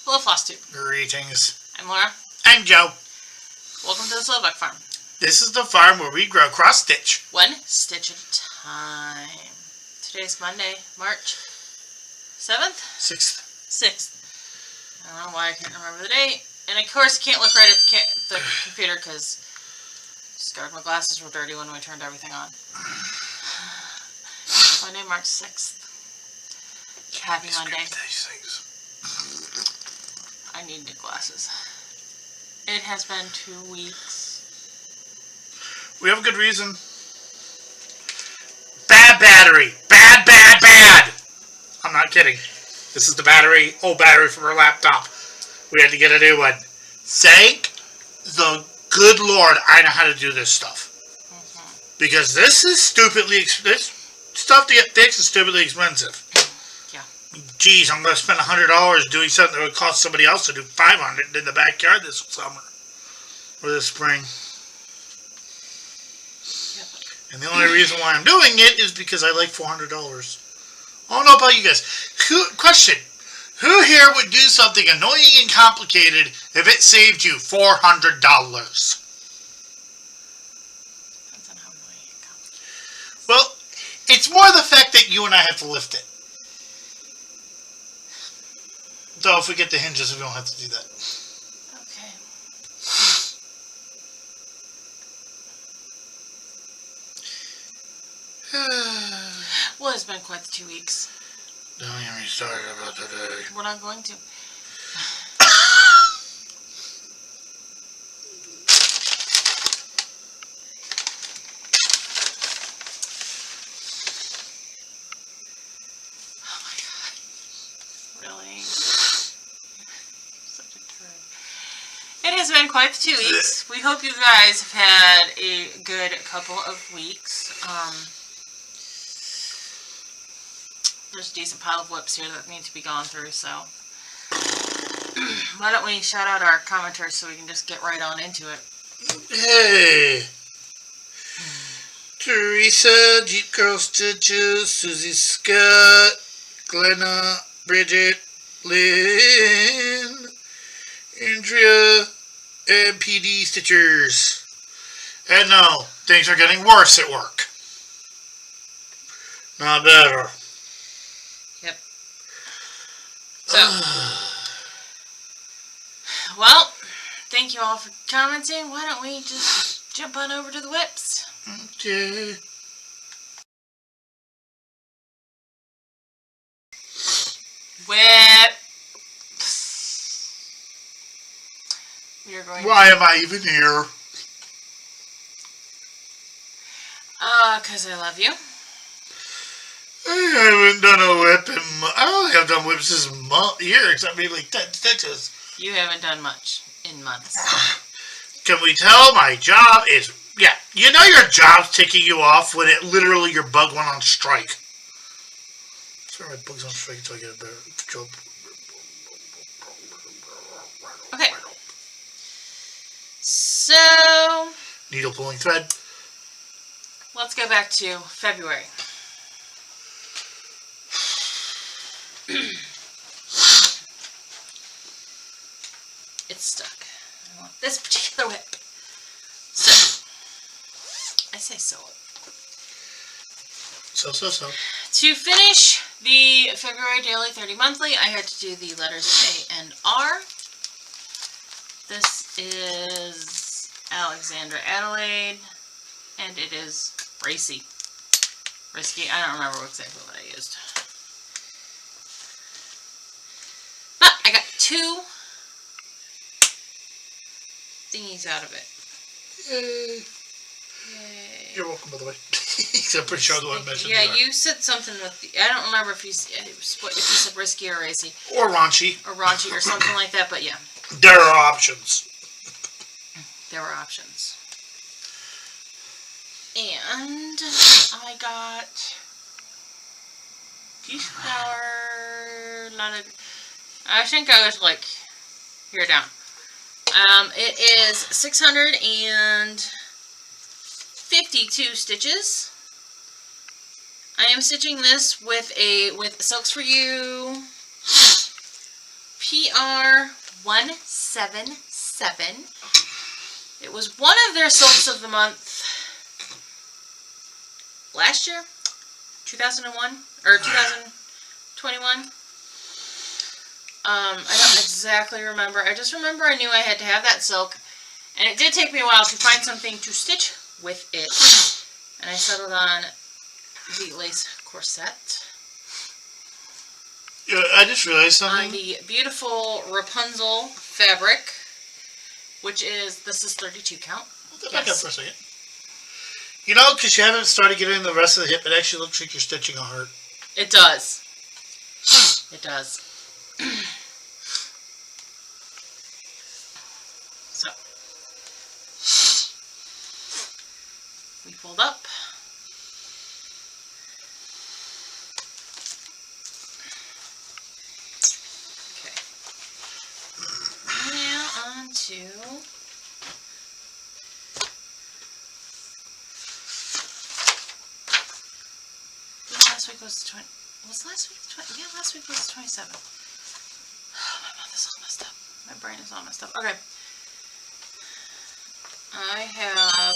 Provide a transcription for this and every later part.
Hello, Flosstube. Greetings. I'm Laura. I'm Joe. Welcome to the Slovak Farm. This is the farm where we grow cross-stitch. One stitch at a time. Today's Monday, March 7th? 6th. 6th. I don't know why I can't remember the date. And of course, can't look right at the computer because my glasses were dirty when we turned everything on. Monday, March 6th. Happy Monday. These things. I need new glasses. It has been 2 weeks. We have a good reason. Bad battery. Bad. I'm not kidding. This is the battery, old battery from our laptop. We had to get a new one. Thank the good Lord I know how to do this stuff. Because this is stupidly expensive. Stuff to get fixed is stupidly expensive. Yeah. Geez, I'm going to spend $100 doing something that would cost somebody else to do $500 in the backyard this summer. Or this spring. Yep. And the only reason why I'm doing it is because I like $400. I don't know about you guys. Question. Who here would do something annoying and complicated if it saved you $400? Depends on how annoying and complicated. Well, it's more the fact that you and I have to lift it. Though if we get the hinges, we don't have to do that. Okay. Well, it's been quite the 2 weeks. Don't get me started about today. We're not going to. Oh my god. Really? Such a turd. It has been quite the 2 weeks. We hope you guys have had a good couple of weeks. There's a decent pile of whips here that need to be gone through, so why don't we shout out our commenters so we can just get right on into it. Hey! Teresa, Jeep Girl Stitches, Susie Scott, Glenna, Bridget, Lynn, Andrea, and PD Stitchers. And no, things are getting worse at work. Not better. Yep. So, well, thank you all for commenting. Why don't we just jump on over to the whips? Okay. Whip. We are going. Why am I even here? 'Cause I love you. I haven't done a whip in I don't think I've done whips this year, except maybe like 10 stitches. You haven't done much in months. Can we tell my job is... Yeah, you know your job's ticking you off when it literally your bug went on strike. Sorry, my bug's on strike until I get a better job. Okay. So, Needle pulling thread. let's go back to February. It's stuck. I want this particular whip. So, I say so. So. To finish the February Daily 30 Monthly, I had to do the letters A and R. This is Alexandra Adelaide, and it is Racy. Risky, I don't remember exactly what I used. But I got 2 thingies out of it. Yay. Yay. You're welcome, by the way. I'm pretty sure the one mentioned. Yeah, you said something with the... I don't remember if you said risky or racy. Or raunchy. Or raunchy or something like that, but yeah. There are options. There were options. And I got peach flower, I think I was like here down. It is 652 stitches. I am stitching this with Silks for You PR177. It was one of their silks of the month last year, 2001 or 2021. I don't exactly remember. I just remember I knew I had to have that silk, and it did take me a while to find something to stitch with it. And I settled on the lace corset. Yeah, I just realized something. On the beautiful Rapunzel fabric, which is, this is 32 count. Go back up for a second. You know, because you haven't started getting the rest of the hip, it actually looks like you're stitching a heart. It does. It does. So, we fold up. Okay. Now on to last week was 20. Was last week 20? Yeah, last week was 27. Oh, my mouth is all messed up. My brain is all messed up. Okay. I have,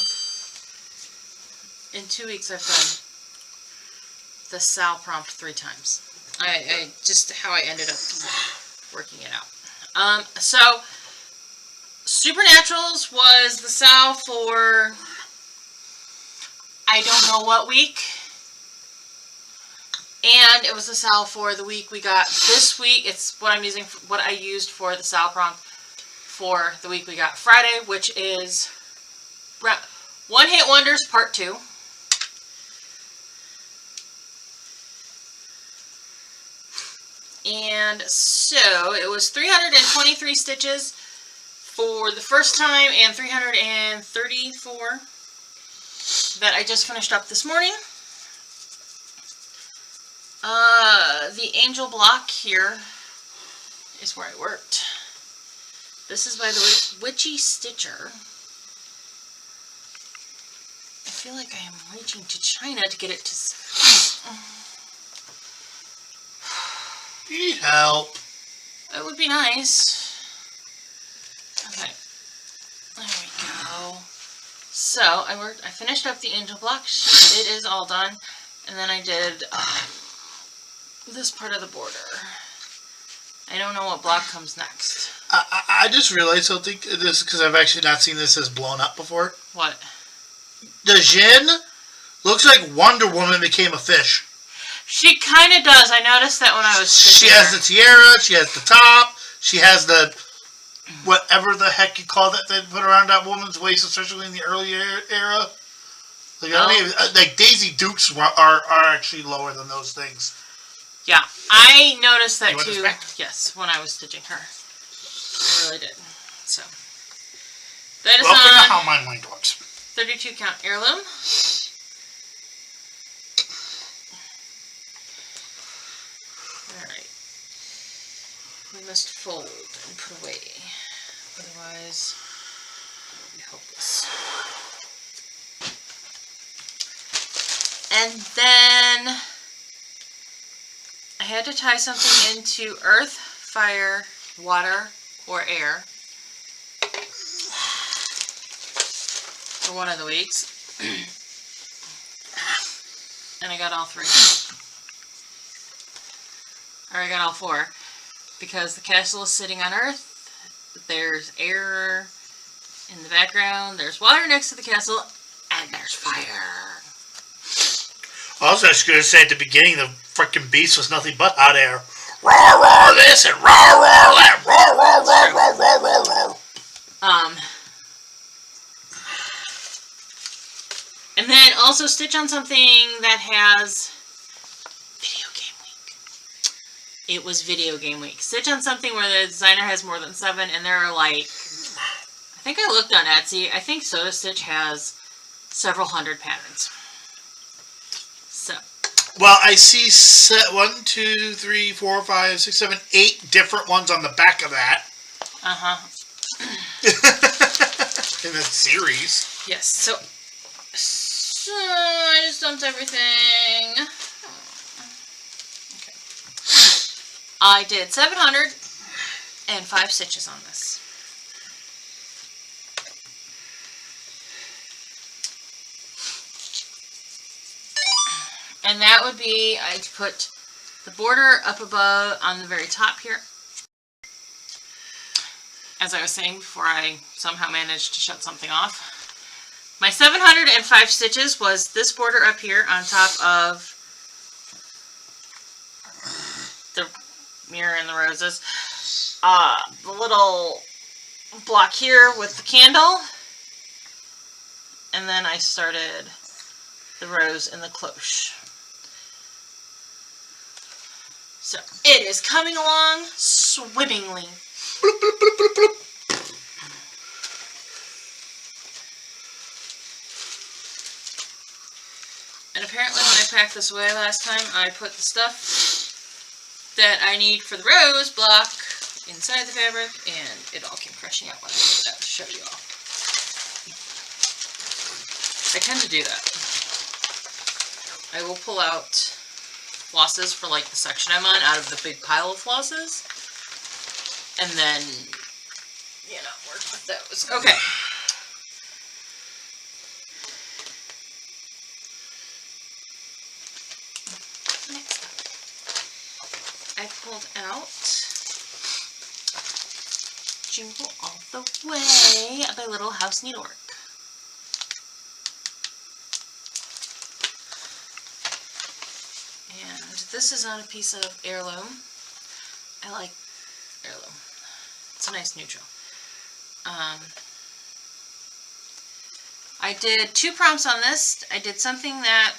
in 2 weeks, I've done the Sal prompt 3 times. I just how I ended up working it out. So Supernaturals was the Sal for I don't know what week. And it was the Sal for the week we got this week. It's what I'm using, what I used for the Sal prompt for the week we got Friday, which is One Hit Wonders Part 2. And so it was 323 stitches for the first time and 334 that I just finished up this morning. The angel block here is where I worked. This is by the Witchy Stitcher. I feel like I am reaching to China to get it to... Need help. It would be nice. Okay. There we go. So, I finished up the angel block sheet. It is all done. And then I did... this part of the border. I don't know what block comes next. I just realized something. This because I've actually not seen this as blown up before. What? The Jin looks like Wonder Woman became a fish. She kind of does. I noticed that when I was She has the tiara. She has the top. She has the whatever the heck you call that they put around that woman's waist, especially in the early era. Like, I don't even, like Daisy Dukes are actually lower than those things. Yeah, I noticed that too. Yes, when I was stitching her. I really did. So, that is Welcome on to How My Mind Works. 32 count heirloom. Alright. We must fold and put away. Otherwise, we'll be hopeless. And then I had to tie something into earth, fire, water, or air for one of the weeks. And I got all 3. Or I got all 4. Because the castle is sitting on earth, there's air in the background, there's water next to the castle, and there's fire. Also, I was going to say at the beginning, the frickin' beast was nothing but hot air. Roar, roar this and roar, roar that. Roar, roar, roar, roar, roar, roar, roar. And then also stitch on something that has video game week. It was video game week. Stitch on something where the designer has more than 7, and there are like, I think I looked on Etsy. I think Soda Stitch has several hundred patterns. So. Well, I see 1, 2, 3, 4, 5, 6, 7, 8 different ones on the back of that. In that series. Yes, so I just dumped everything. Okay. I did 700 705 stitches on this. And that would be, I put the border up above on the very top here. As I was saying before I somehow managed to shut something off. My 705 stitches was this border up here on top of the mirror and the roses. The little block here with the candle. And then I started the rose and the cloche. So it is coming along swimmingly. Bloop, bloop, bloop, bloop, bloop. And apparently when I packed this away last time, I put the stuff that I need for the rose block inside the fabric, and it all came crashing out when I put it out to show you all. I tend to do that. I will pull out flosses for like the section I'm on out of the big pile of flosses, and then, you know, work with those. Okay. Next up, I pulled out Jingle All the Way by Little House Needlework. And this is on a piece of heirloom. I like heirloom. It's a nice neutral. I did 2 prompts on this. I did something about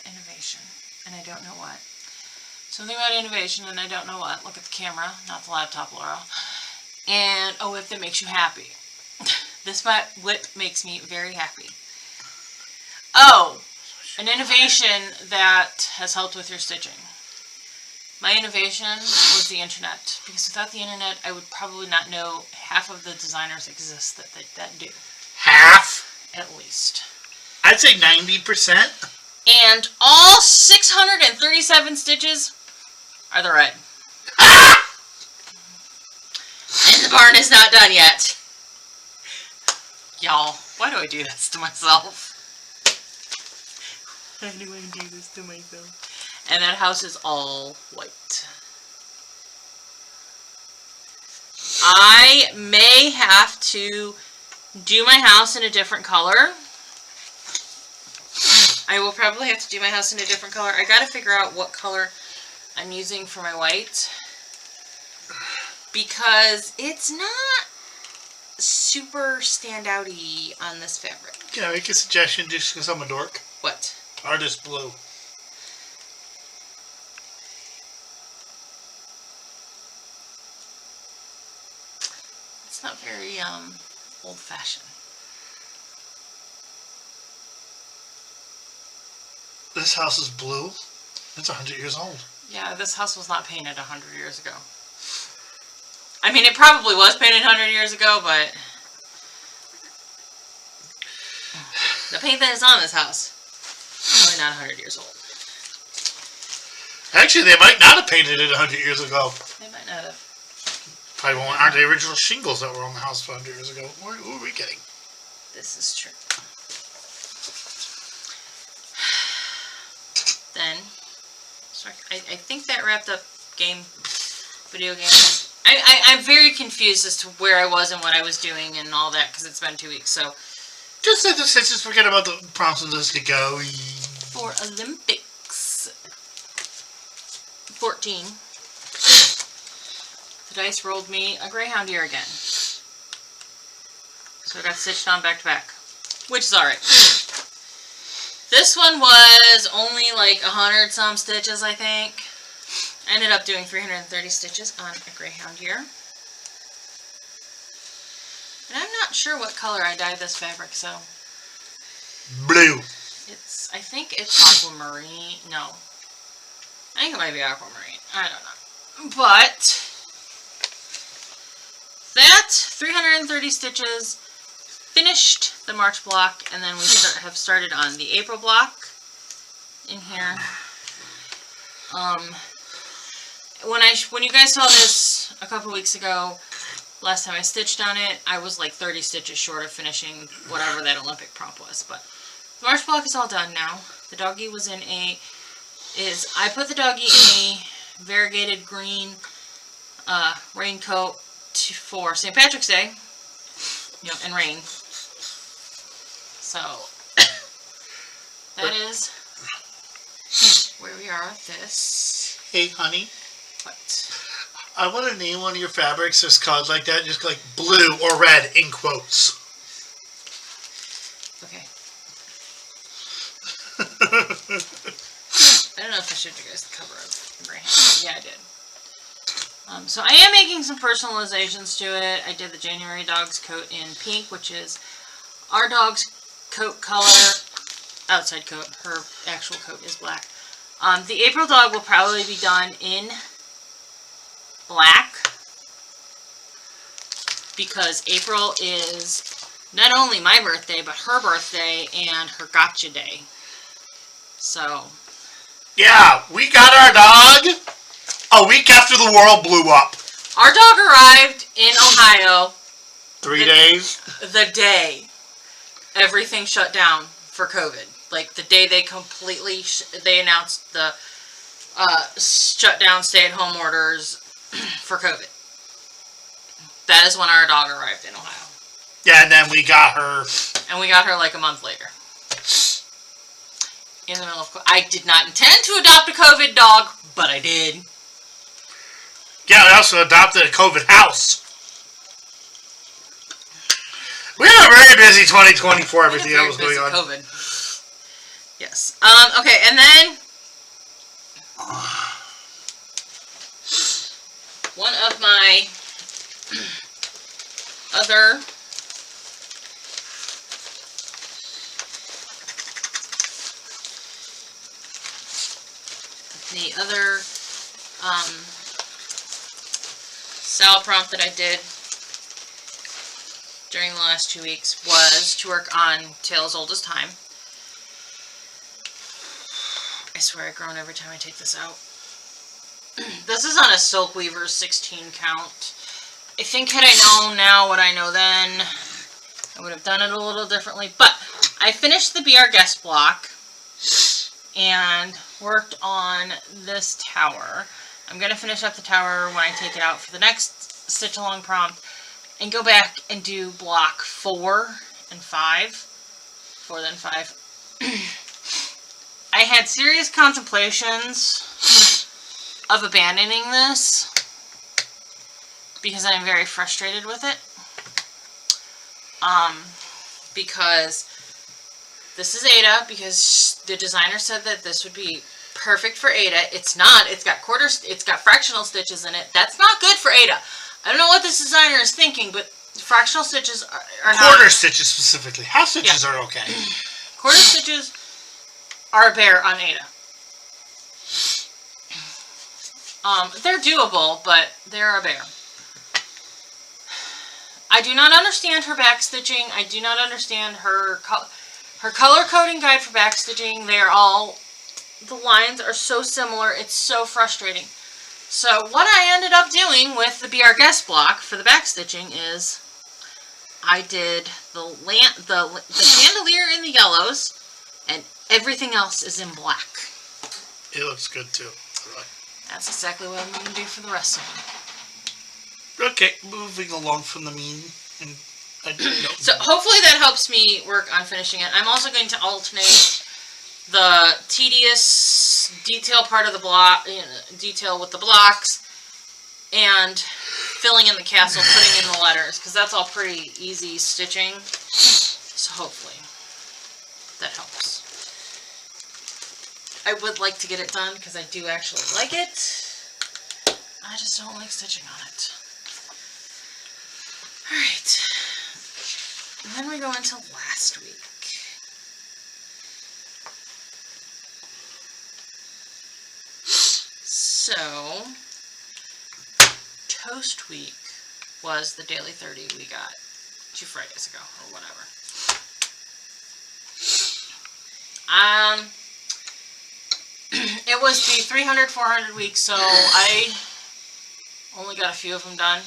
innovation, and I don't know what. Something about innovation, and I don't know what. Look at the camera, not the laptop, Laura. And a whip that makes you happy. This whip makes me very happy. Oh, an innovation that has helped with your stitching. My innovation was the internet, because without the internet, I would probably not know half of the designers exist that do. Half? At least. I'd say 90%. And all 637 stitches are the red. And the barn is not done yet. Y'all, why do I do this to myself? Why do I do this to myself? And that house is all white. I may have to do my house in a different color. I will probably have to do my house in a different color. I gotta figure out what color I'm using for my white, because it's not super standout-y on this fabric. Can I make a suggestion just because I'm a dork? What? Artist blue. It's not very old-fashioned. This house is blue. It's 100 years old. Yeah, this house was not painted 100 years ago. I mean, it probably was painted 100 years ago, but the paint that is on this house is probably not 100 years old. Actually, they might not have painted it 100 years ago. They might not have. Probably aren't the original shingles that were on the house 100 years ago. Who are we kidding? This is true. Then, sorry, I think that wrapped up video game. I'm very confused as to where I was and what I was doing and all that, because it's been 2 weeks, so. Just forget about the prompts and just go. For Olympics 14, the dice rolled me a Greyhound ear again. So I got stitched on back to back, which is alright. This one was only like 100 some stitches, I think. I ended up doing 330 stitches on a Greyhound ear. And I'm not sure what color I dyed this fabric, so. Blue. I think it's aquamarine. No. I think it might be aquamarine. I don't know. But that 330 stitches finished the March block, and then we have started on the April block in here. when you guys saw this a couple weeks ago, last time I stitched on it, I was like 30 stitches short of finishing whatever that Olympic prop was. But the marsh block is all done now. The doggy was in I put the doggy in a variegated green raincoat for St. Patrick's Day, and rain. So that is where we are with this. Hey, honey. What? I want to name one of your fabrics that's called like that, just like blue or red in quotes. Okay. I don't know if I showed you guys the cover of Graham. Yeah, I did. So I am making some personalizations to it. I did the January dog's coat in pink, which is our dog's coat color. Outside coat. Her actual coat is black. The April dog will probably be done in black because April is not only my birthday, but her birthday and her gotcha day. So. Yeah, we got our dog a week after the world blew up. Our dog arrived in Ohio. 3 days? The day everything shut down for COVID. Like the day they completely, they announced the shutdown, stay-at-home orders for COVID. That is when our dog arrived in Ohio. Yeah, and then we got her. And we got her like a month later. In the middle of, I did not intend to adopt a COVID dog, but I did. Yeah, we also adopted a COVID house. We had a very busy 2020 for everything that was going on. COVID. Yes. Okay, and then one of my other Sal prompt that I did during the last 2 weeks was to work on Tale's Oldest Time. I swear I groan every time I take this out. This is on a Silk Weaver's 16 count. I think had I known now what I know then, I would have done it a little differently. But I finished the Be Our Guest block and worked on this tower. I'm going to finish up the tower when I take it out for the next stitch along prompt and go back and do block 4 and 5. 4 then 5. I had serious contemplations of abandoning this because I'm very frustrated with it. Because this is Ada, because the designer said that this would be perfect for Ada. It's not. It's got fractional stitches in it. That's not good for Ada. I don't know what this designer is thinking, but fractional stitches are not. Quarter stitches specifically. Half stitches are okay. Quarter stitches are a bear on Ada. They're doable, but they're a bear. I do not understand her back stitching. I do not understand her color coding guide for back stitching. They are all, the lines are so similar. It's so frustrating. So what I ended up doing with the Be Our Guest block for the back stitching is I did the chandelier in the yellows and everything else is in black. It looks good too. That's exactly what I'm going to do for the rest of them. Okay, moving along from the mean. And so hopefully that helps me work on finishing it. I'm also going to alternate the tedious detail part of the block, detail with the blocks, and filling in the castle, putting in the letters, because that's all pretty easy stitching. So hopefully that helps. I would like to get it done because I do actually like it. I just don't like stitching on it. Alright. And then we go into last week. So, Toast Week was the Daily 30 we got 2 Fridays ago, or whatever. It was the 300-400 week, so I Only got a few of them done.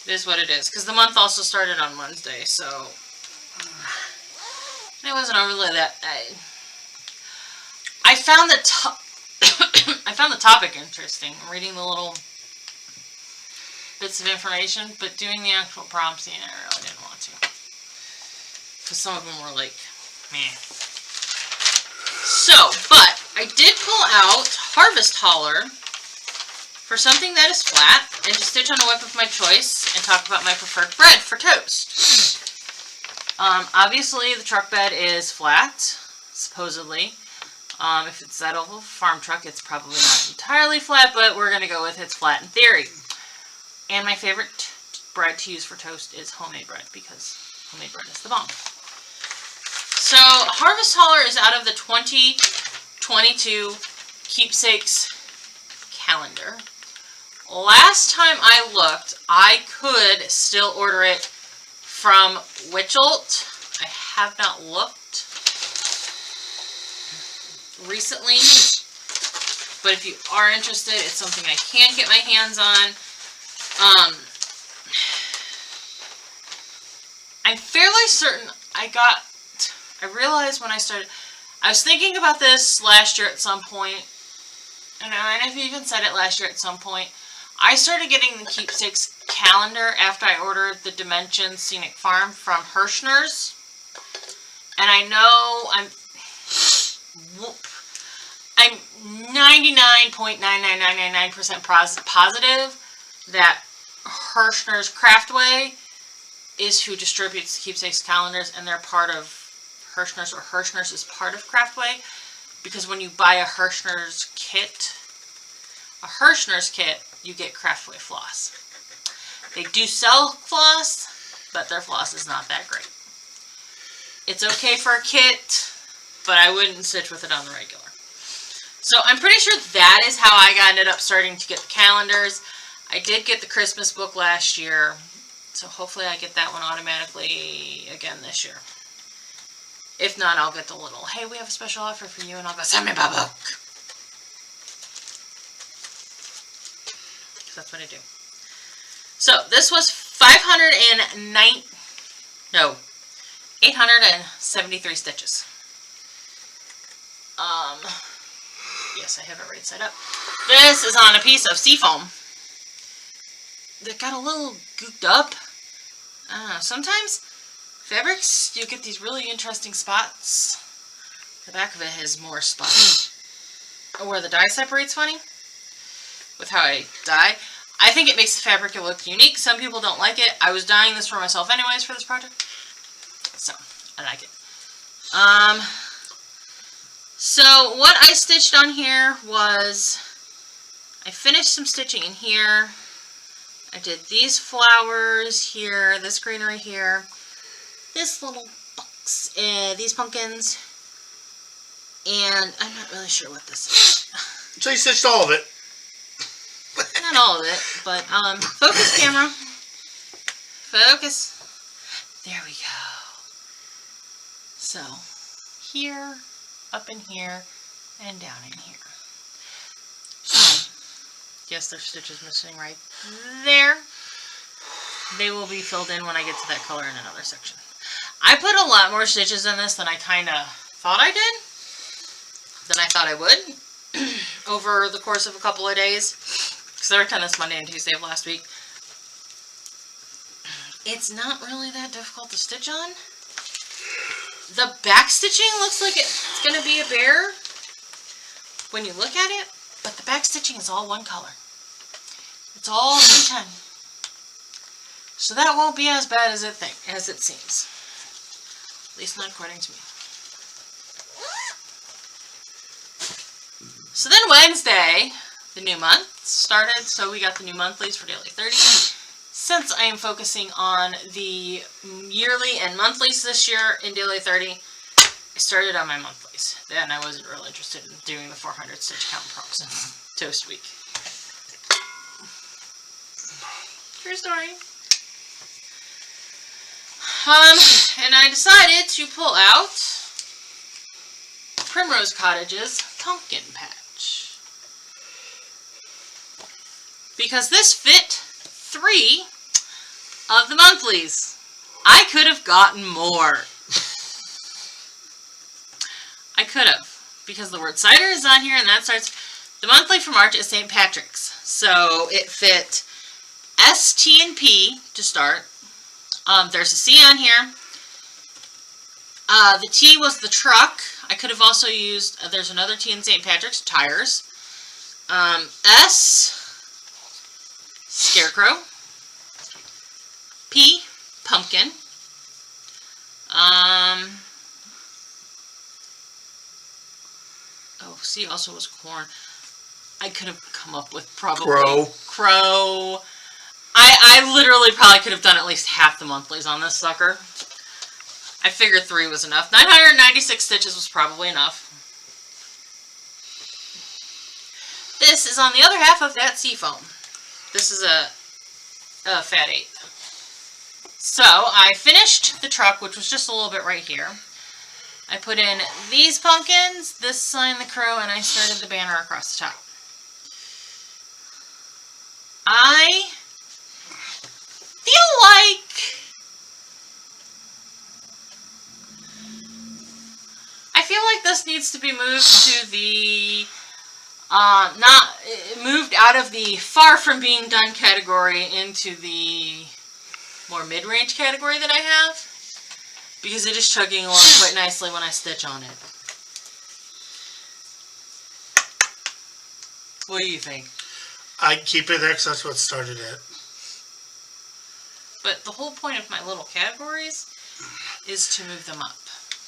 It is what it is. Because the month also started on Wednesday, so it wasn't really that. I found the I found the topic interesting. I'm reading the little bits of information, but doing the actual prompts, I really didn't want to. Because some of them were like, meh. So, but I did pull out Harvest Hauler for something that is flat, and to stitch on a whip of my choice, and talk about my preferred bread for toast. Obviously, the truck bed is flat, supposedly. If it's that old farm truck, it's probably not entirely flat, but we're going to go with it's flat in theory. And my favorite bread to use for toast is homemade bread, because homemade bread is the bomb. So, Harvest Hauler is out of the 2022 Keepsakes calendar. Last time I looked, I could still order it from Witchelt. I have not looked recently, but if you are interested, it's something I can get my hands on. I'm fairly certain I realized when I started, I was thinking about this last year at some point, and I've even said it last year at some point. I started getting the Keepsakes calendar after I ordered the Dimensions Scenic Farm from Hirschner's. And I know I'm 99.99999% positive that Hirschner's Craftway is who distributes the Keepsakes calendars, and they're part of Hirschner's, or Hirschner's is part of Craftway, because when you buy a Hirschner's kit, you get Craftway floss. They do sell floss, but their floss is not that great. It's okay for a kit, but I wouldn't stitch with it on the regular. So I'm pretty sure that is how I ended up starting to get the calendars. I did get the Christmas book last year, so hopefully I get that one automatically again this year. If not, I'll get the little, hey, we have a special offer for you, and I'll go, send me my book. Because that's what I do. So, this was 873 stitches. Yes, I have it right side up. This is on a piece of seafoam that got a little gooped up. I don't know, sometimes fabrics, you get these really interesting spots. The back of it has more spots. Where the dye separates funny, with how I dye. I think it makes the fabric look unique. Some people don't like it. I was dyeing this for myself anyways for this project, so I like it. So what I stitched on here was, I finished some stitching in here. I did these flowers here, this greenery here, this little box, these pumpkins, and I'm not really sure what this is. So you stitched all of it. Not all of it, but focus, camera. Focus. There we go. So, here, up in here, and down in here. Yes, there's stitches missing right there. They will be filled in when I get to that color in another section. I put a lot more stitches in this than I kind of thought I did. Than I thought I would. Over the course of a couple of days. Because I worked on this Monday and Tuesday of last week. It's not really that difficult to stitch on. The back stitching looks like it's going to be a bear when you look at it, but the back stitching is all one color. It's all C10. So that won't be as bad as it seems. At least not according to me. So then Wednesday, the new month started, so we got the new monthlies for Daily 30. Since I am focusing on the yearly and monthlies this year in Daily 30, I started on my monthlies. Then I wasn't real interested in doing the 400 stitch count prompts toast week. True story. And I decided to pull out Primrose Cottage's pumpkin patch. because this fit 3 of the monthlies. I could have gotten more. I could have, because the word cider is on here, and that starts, the monthly for March is St. Patrick's. So it fit S, T, and P to start. There's a C on here. The T was the truck. I could have also used, there's another T in St. Patrick's, tires. S, scarecrow. P, pumpkin. Oh, C also was corn. I could have come up with probably crow. I literally probably could have done at least half the monthlies on this sucker. I figured 3 was enough. 996 stitches was probably enough. This is on the other half of that seafoam. This is a fat 8. So I finished the truck, which was just a little bit right here. I put in these pumpkins, this sign, the crow, and I started the banner across the top. I feel like this needs to be moved to the moved out of the far from being done category into the more mid-range category that I have, because it is chugging along quite nicely when I stitch on it. What do you think? I'd keep it there because that's what started it. But the whole point of my little categories is to move them up.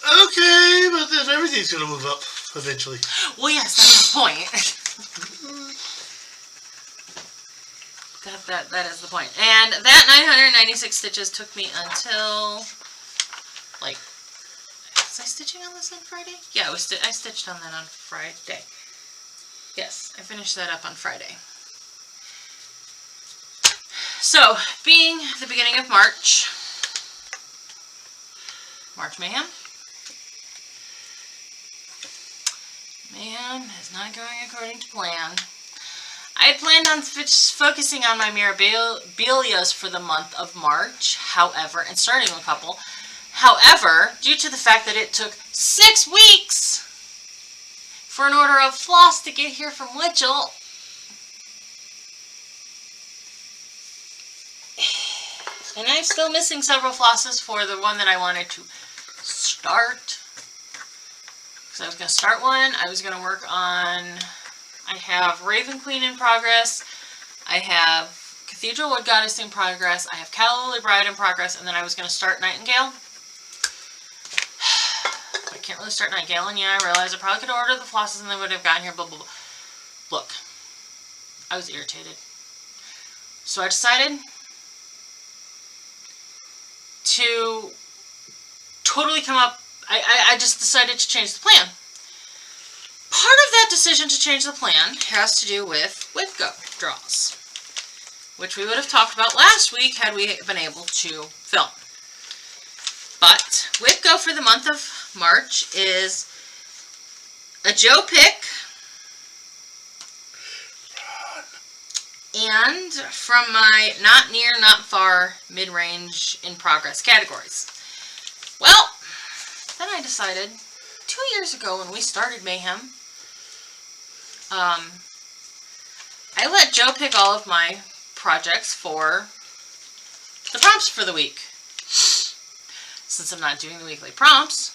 Okay, but then everything's going to move up eventually. Well, yes, that's the point. That is the point. And that 996 stitches took me until, like, was I stitching on this on Friday? Yeah, I stitched on that on Friday. Yes, I finished that up on Friday. So, being the beginning of March Mayhem. Mayhem is not going according to plan. I had planned on focusing on my Mirabilias for the month of March, however, and starting a couple. However, due to the fact that it took 6 weeks for an order of floss to get here from Litchell, and I'm still missing several flosses for the one that I wanted to start. Because I was going to start one. I was going to work on, I have Raven Queen in progress. I have Cathedral Wood Goddess in progress. I have Calla Lily Bride in progress. And then I was going to start Nightingale. I can't really start Nightingale. And yeah, I realized I probably could order the flosses and they would have gotten here. Blah, blah, blah. Look, I was irritated. So I decided to totally come up, I just decided to change the plan. Part of that decision to change the plan has to do with Whipgo draws, which we would have talked about last week had we been able to film. But Whipgo for the month of March is a Joe pick and from my not near, not far, mid-range, in progress categories. Well, then I decided 2 years ago when we started Mayhem, I let Joe pick all of my projects for the prompts for the week. Since I'm not doing the weekly prompts,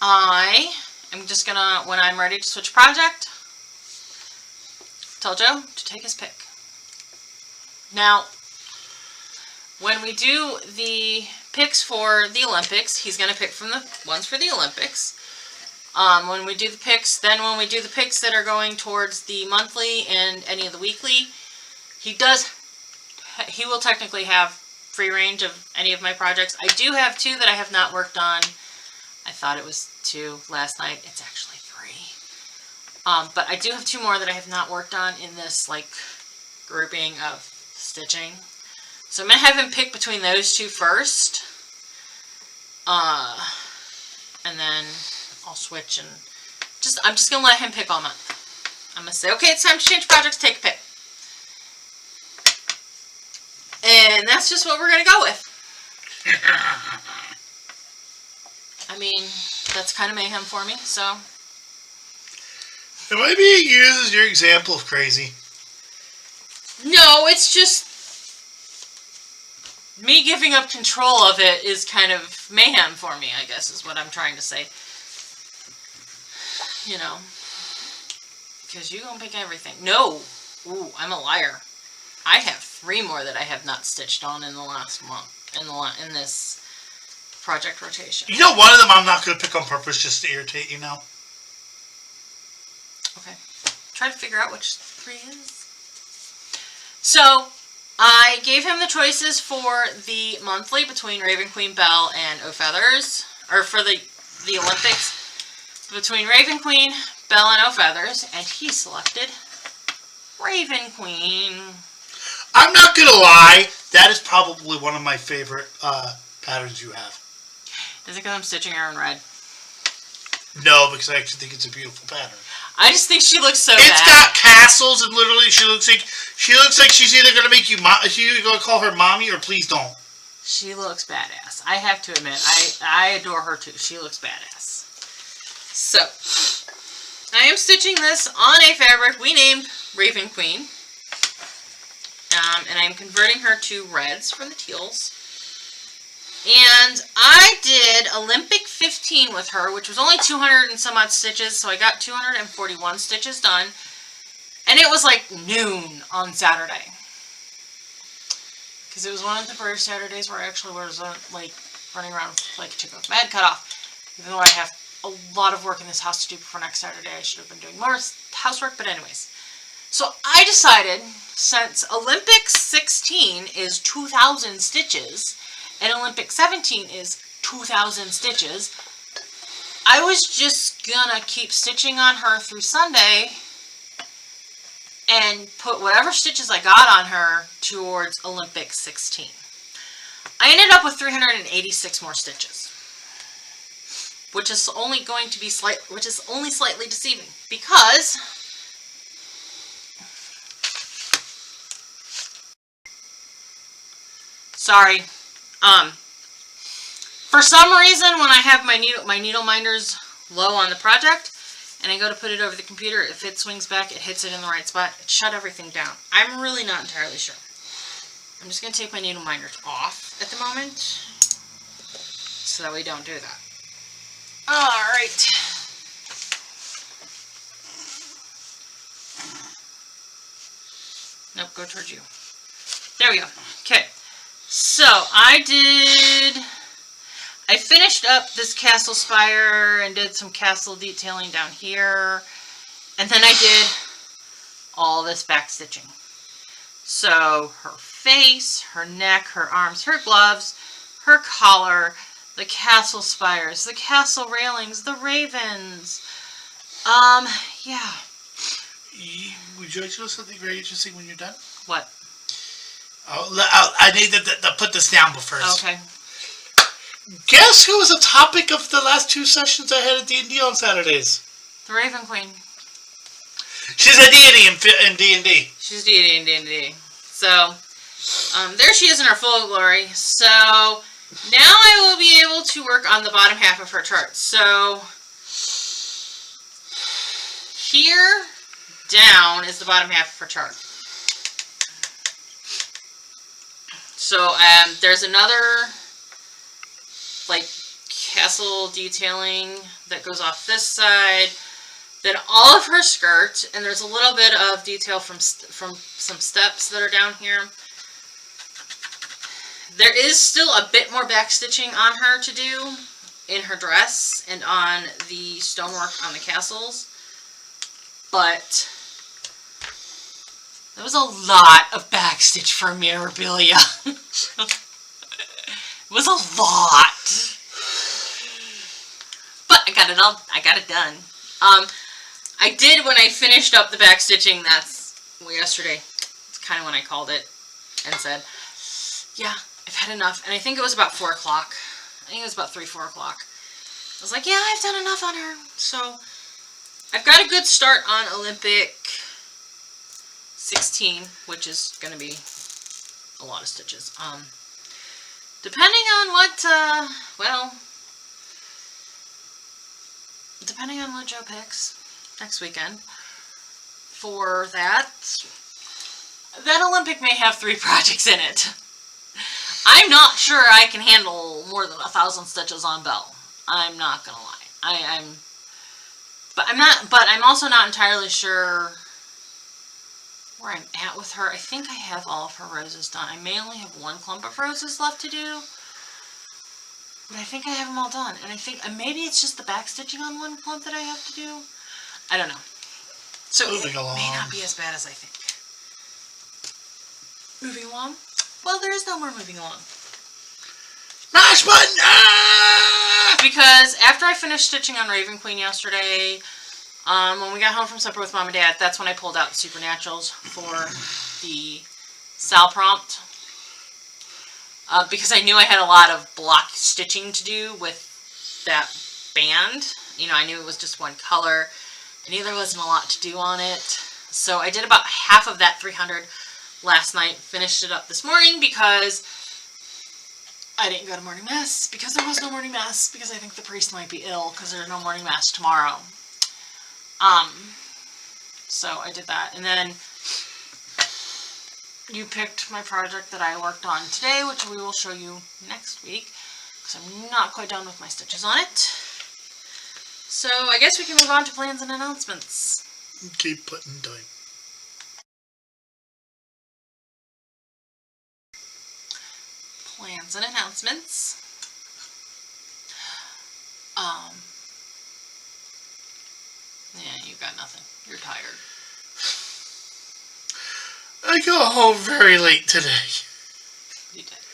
I am just gonna, when I'm ready to switch project, tell Joe to take his pick. Now, when we do the picks for the Olympics, he's going to pick from the ones for the Olympics. When we do the picks, then when we do the picks that are going towards the monthly and any of the weekly, he will technically have free range of any of my projects. I do have 2 that I have not worked on. I thought it was 2 last night. It's actually 3. But I do have 2 more that I have not worked on in this, like, grouping of stitching. So I'm going to have him pick between those 2 first. And then I'll switch and I'm just going to let him pick all month. I'm going to say, okay, it's time to change projects, take a pick. And that's just what we're going to go with. I mean, that's kind of mayhem for me, so. It might be used as your example of crazy. No, it's just me giving up control of it is kind of mayhem for me, I guess, is what I'm trying to say. You know. Because you gonna pick everything. No! Ooh, I'm a liar. I have 3 more that I have not stitched on in the last month. In this project rotation. You know, one of them I'm not going to pick on purpose just to irritate you now. Okay. Try to figure out which 3 is. So, I gave him the choices for the monthly between Raven Queen Belle and O'Feathers. Or for the Olympics. Between Raven Queen, Belle, and O'Feathers. And he selected Raven Queen. I'm not going to lie. That is probably one of my favorite patterns you have. Is it because I'm stitching her in red? No, because I actually think it's a beautiful pattern. I just think she looks so It's bad. got castles, and literally she looks like she's either going to make you she's either going to call her mommy or please don't. She looks badass. I have to admit, I adore her too. She looks badass. So, I am stitching this on a fabric we named Raven Queen. And I'm converting her to reds from the teals. And I did Olympic 15 with her, which was only 200 and some odd stitches, so I got 241 stitches done. And it was like noon on Saturday. Because it was one of the first Saturdays where I actually was like running around with like a chicken with my head cut off. Even though I have a lot of work in this house to do before next Saturday, I should have been doing more housework, but anyways. So I decided, since Olympic 16 is 2,000 stitches, and Olympic 17 is 2,000 stitches, I was just gonna keep stitching on her through Sunday and put whatever stitches I got on her towards Olympic 16. I ended up with 386 more stitches, which is only going to be only slightly deceiving because sorry. For some reason, when I have my needle minders low on the project, and I go to put it over the computer, if it swings back, it hits it in the right spot. It shut everything down. I'm really not entirely sure. I'm just going to take my needle minders off at the moment, so that we don't do that. Alright. Nope, go towards you. There we go. Okay. So, I finished up this castle spire and did some castle detailing down here. And then I did all this back stitching. So, her face, her neck, her arms, her gloves, her collar, the castle spires, the castle railings, the ravens. Yeah. Would you like to know something very interesting when you're done? What? I need to put this down first. Okay. Guess who was the topic of the last 2 sessions I had at D&D on Saturdays? The Raven Queen. She's a deity in D&D. She's a deity in D&D. So, there she is in her full glory. So, now I will be able to work on the bottom half of her chart. So, here down is the bottom half of her chart. So, there's another, like, castle detailing that goes off this side. Then all of her skirt, and there's a little bit of detail from some steps that are down here. There is still a bit more back stitching on her to do in her dress and on the stonework on the castles. But there was a lot of backstitch for memorabilia. It was a lot. But I got it all. I got it done. I did, when I finished up the backstitching, yesterday. It's kind of when I called it and said, yeah, I've had enough. And I think it was about 4 o'clock. I think it was about 3, 4 o'clock. I was like, yeah, I've done enough on her. So I've got a good start on Olympic 16, which is going to be a lot of stitches. Depending on what, depending on what Joe picks next weekend for that Olympic may have 3 projects in it. I'm not sure I can handle more than 1,000 stitches on Belle. I'm not gonna lie. But I'm also not entirely sure where I'm at with her. I think I have all of her roses done. I may only have 1 clump of roses left to do, but I think I have them all done. And I think maybe it's just the back stitching on 1 clump that I have to do. I don't know. So Moving along. May not be as bad as I think. Moving along? Well, there is no more moving along. Mash button! Ah! Because after I finished stitching on Raven Queen yesterday, when we got home from supper with Mom and Dad, that's when I pulled out Supernaturals for the Sal prompt. Because I knew I had a lot of block stitching to do with that band. You know, I knew it was just 1 color. I knew there wasn't a lot to do on it. So I did about half of that 300 last night. Finished it up this morning because I didn't go to morning mass. Because there was no morning mass. Because I think the priest might be ill because there's no morning mass tomorrow. So I did that. And then you picked my project that I worked on today, which we will show you next week, because I'm not quite done with my stitches on it. So I guess we can move on to plans and announcements. Keep putting time. Plans and announcements. Yeah, you got nothing. You're tired. I got home very late today. You did.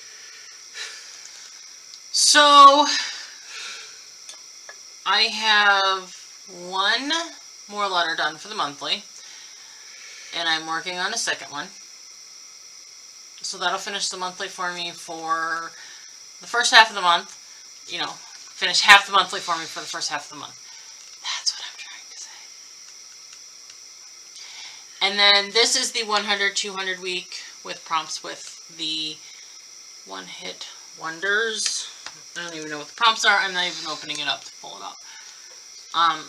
So, I have 1 more letter done for the monthly, and I'm working on a second one. So that'll finish the monthly for me for the first half of the month. You know, finish half the monthly for me for the first half of the month. That's what I'm trying to say. And then this is the 100, 200 week with prompts with the One Hit Wonders. I don't even know what the prompts are. I'm not even opening it up to pull it up. I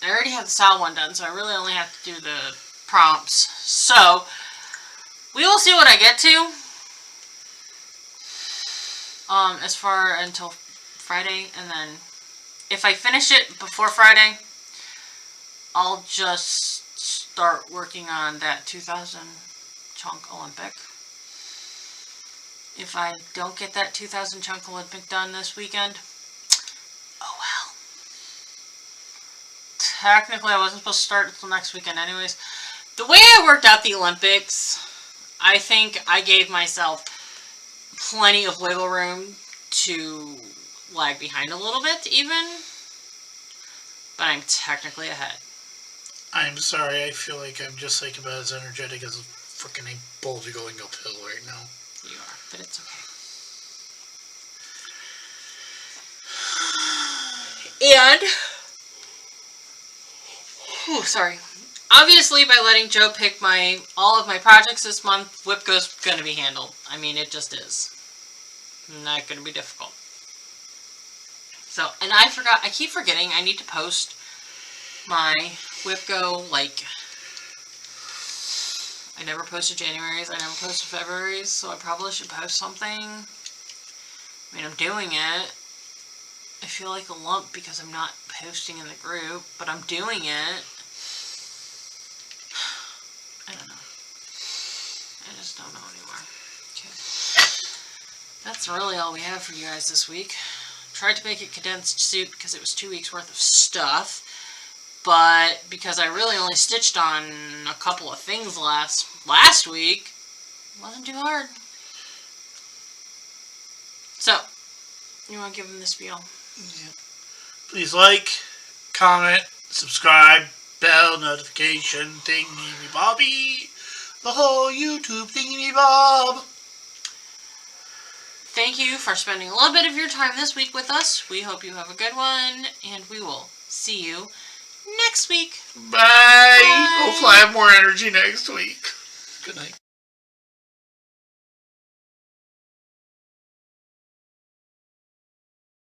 already have the Sal one done, so I really only have to do the prompts. So, we will see what I get to. As far until Friday, and then if I finish it before Friday, I'll just start working on that 2000 chunk Olympic. If I don't get that 2000 chunk Olympic done this weekend, oh well. Technically, I wasn't supposed to start until next weekend anyways. The way I worked out the Olympics, I think I gave myself plenty of wiggle room to lag behind a little bit even, but I'm technically ahead. I'm sorry, I feel like I'm just like about as energetic as a freaking boulder going uphill right now. You are, but it's okay. And, sorry. Obviously, by letting Joe pick all of my projects this month, Whipco's going to be handled. I mean, it just is. Not going to be difficult. So, and I keep forgetting I need to post my Whipco, like, I never posted January's, I never posted February's, so I probably should post something. I mean, I'm doing it. I feel like a lump because I'm not posting in the group, but I'm doing it. I don't know. I just don't know anymore. Okay. That's really all we have for you guys this week. Tried to make it condensed suit because it was 2 weeks worth of stuff. But because I really only stitched on a couple of things last week, it wasn't too hard. So, you want to give them this spiel? Yeah. Please like, comment, subscribe, bell notification, thingy-me-bobby, the whole YouTube thingy-me-bob. Thank you for spending a little bit of your time this week with us. We hope you have a good one, and we will see you next week. Bye. Hopefully I have more energy next week. Good night.